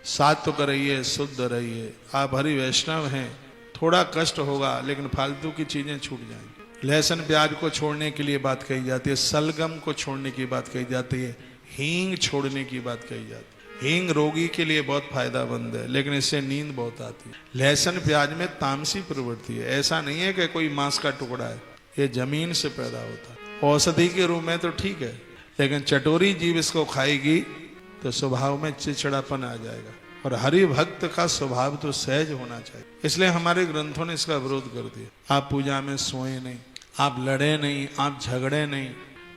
सात्विक रहिए, शुद्ध रहिए। आप हरि वैष्णव हैं, थोड़ा कष्ट होगा लेकिन फालतू की चीजें छूट जाएंगी। लहसुन प्याज को छोड़ने के लिए बात कही जाती है, सलगम को छोड़ने की बात कही जाती है, हींग छोड़ने की बात कही जाती है। हींग रोगी के लिए बहुत फायदामंद है, लेकिन इससे नींद बहुत आती है। लहसुन प्याज में तामसी प्रवृत्ति है, ऐसा नहीं है कि कोई मांस का टुकड़ा है, ये जमीन से पैदा होता है। औषधि के रूप में तो ठीक है, लेकिन चटोरी जीव इसको खाएगी तो स्वभाव में चिड़चिड़ापन आ जाएगा। और हरि भक्त का स्वभाव तो सहज होना चाहिए, इसलिए हमारे ग्रंथों ने इसका विरोध कर दिया। आप पूजा में सोए नहीं, आप लड़े नहीं, आप झगड़े नहीं,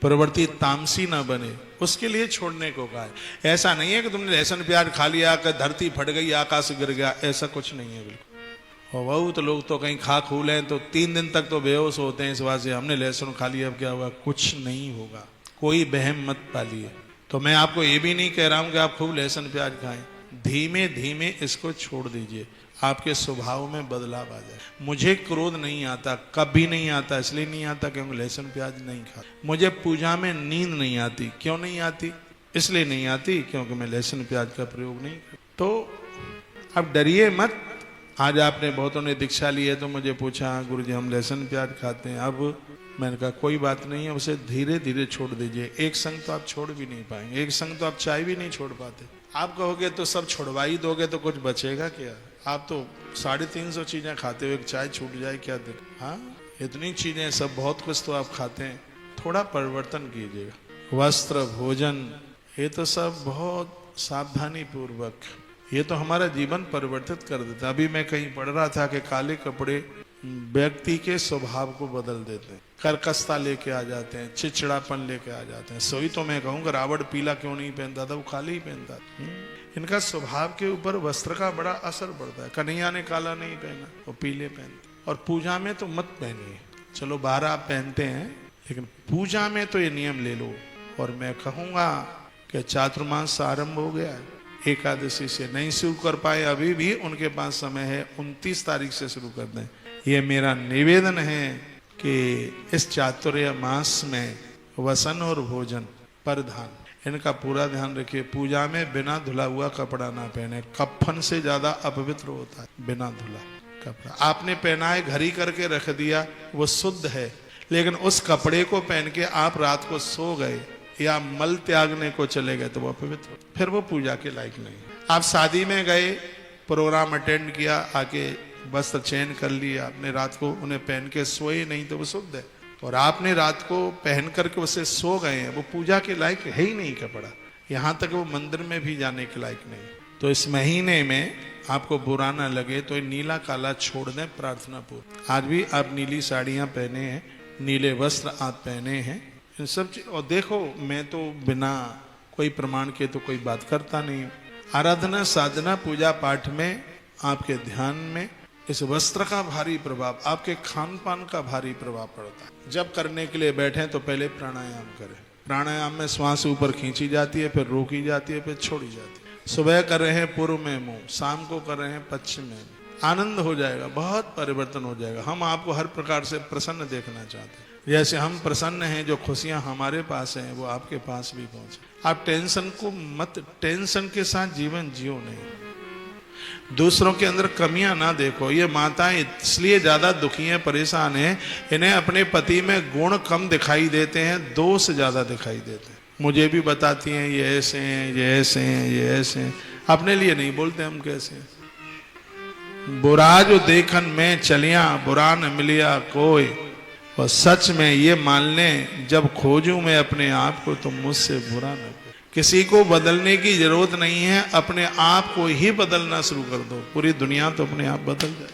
प्रवृत्ति तामसी ना बने, उसके लिए छोड़ने को कहा है। ऐसा नहीं है कि तुमने लहसुन प्याज खा लिया कि धरती फट गई, आकाश गिर गया, ऐसा कुछ नहीं है बिल्कुल। और बहुत लोग तो कहीं खा खू लें तो 3 दिन तक तो बेहोश होते हैं, इस बात से हमने लहसुन खा लिया अब क्या हुआ, कुछ नहीं होगा। कोई बहम मत पालिए। तो मैं आपको ये भी नहीं कह रहा हूं कि आप खूब लहसुन प्याज खाएं, धीमे धीमे इसको छोड़ दीजिए, आपके स्वभाव में बदलाव आ जाए। मुझे क्रोध नहीं आता, कभी नहीं आता, इसलिए नहीं आता क्योंकि लहसुन प्याज नहीं खाता। मुझे पूजा में नींद नहीं आती, क्यों नहीं आती, इसलिए नहीं आती क्योंकि मैं लहसुन प्याज का प्रयोग नहीं करता। तो अब डरिए मत। आज आपने बहुतों ने दीक्षा ली है तो मुझे पूछा गुरुजी हम लहसुन प्याज खाते हैं, अब मैंने कहा कोई बात नहीं है, उसे धीरे धीरे छोड़ दीजिए। एक संग तो आप छोड़ भी नहीं पाएंगे, एक संग तो आप चाय भी नहीं छोड़ पाते। आप कहोगे तो सब छोड़वा ही दोगे तो कुछ बचेगा क्या? आप तो 350 चीजें खाते हो, एक चाय छूट जाए क्या दिन? हाँ, इतनी चीजें सब बहुत कुछ तो आप खाते हैं, थोड़ा परिवर्तन कीजिएगा। वस्त्र, भोजन, ये तो सब बहुत सावधानी पूर्वक, ये तो हमारा जीवन परिवर्तित कर देता। अभी मैं कहीं पढ़ रहा था कि काले कपड़े व्यक्ति के स्वभाव को बदल देते हैं, कर्कशता लेके आ जाते हैं, चिड़चिड़ापन लेके आ जाते हैं। सोई तो मैं कहूँगा रावण पीला क्यों नहीं पहनता था, वो काले ही पहनता था। इनका स्वभाव के ऊपर वस्त्र का बड़ा असर पड़ता है। कन्हैया ने काला नहीं पहना, वो पीले पहनते। और पूजा में तो मत पहनिए, चलो 12 आप पहनते हैं, लेकिन पूजा में तो ये नियम ले लो। और मैं कहूँगा कि चातुर्मास आरंभ हो गया है, एकादशी से नहीं शुरू कर पाए अभी भी उनके पास समय है, 29 तारीख से शुरू कर दें। ये मेरा निवेदन है कि इस चातुर्य मास में वसन और भोजन पर ध्यान, इनका पूरा ध्यान रखिए। पूजा में बिना धुला हुआ कपड़ा ना पहने, कफन से ज्यादा अपवित्र होता है बिना धुला कपड़ा। आपने पहना है, घड़ी करके रख दिया, वो शुद्ध है, लेकिन उस कपड़े को पहन के आप रात को सो गए या मल त्यागने को चले गए तो वो अपवित्र, फिर वो पूजा के लायक नहीं। आप शादी में गए, प्रोग्राम अटेंड किया, आके वस्त्र चयन कर लिया, आपने रात को उन्हें पहन के सोए नहीं तो वो शुद्ध है। और आपने रात को पहन करके उसे सो गए हैं, वो पूजा के लायक है ही नहीं कपड़ा, यहाँ तक वो मंदिर में भी जाने के लायक नहीं। तो इस महीने में आपको बुरा ना लगे तो ये नीला काला छोड़ दें प्रार्थना पूर्वक। आज भी आप नीली साड़ियाँ पहने हैं, नीले वस्त्र आप पहने हैं, इन सब चीज। और देखो मैं तो बिना कोई प्रमाण के तो कोई बात करता नहीं हूँ। आराधना साधना पूजा पाठ में आपके ध्यान में इस वस्त्र का भारी प्रभाव, आपके खान पान का भारी प्रभाव पड़ता है। जब करने के लिए बैठे तो पहले प्राणायाम करें। प्राणायाम में श्वास ऊपर खींची जाती है, फिर रोकी जाती है, फिर छोड़ी जाती है। सुबह कर रहे हैं पूर्व में मुंह, शाम को कर रहे हैं पश्चिम में। आनंद हो जाएगा, बहुत परिवर्तन हो जाएगा। हम आपको हर प्रकार से प्रसन्न देखना चाहते हैं। जैसे हम प्रसन्न हैं, जो खुशियां हमारे पास हैं वो आपके पास भी पहुंचे। आप टेंशन को मत, टेंशन के साथ जीवन जियो नहीं, दूसरों के अंदर कमियां ना देखो। ये माताएं इसलिए ज्यादा दुखी हैं, परेशान हैं, इन्हें अपने पति में गुण कम दिखाई देते हैं, दोष ज्यादा दिखाई देते हैं। मुझे भी बताती हैं ये ऐसे हैं, ये ऐसे हैं, ये ऐसे हैं। अपने लिए नहीं बोलते हम कैसे हैं। बुरा जो देखन में चलिया, बुरा न मिलिया कोई। और सच में ये मान लें, जब खोजूं मैं अपने आप को तो मुझसे बुरा न। किसी को बदलने की जरूरत नहीं है, अपने आप को ही बदलना शुरू कर दो, पूरी दुनिया तो अपने आप बदल जाए।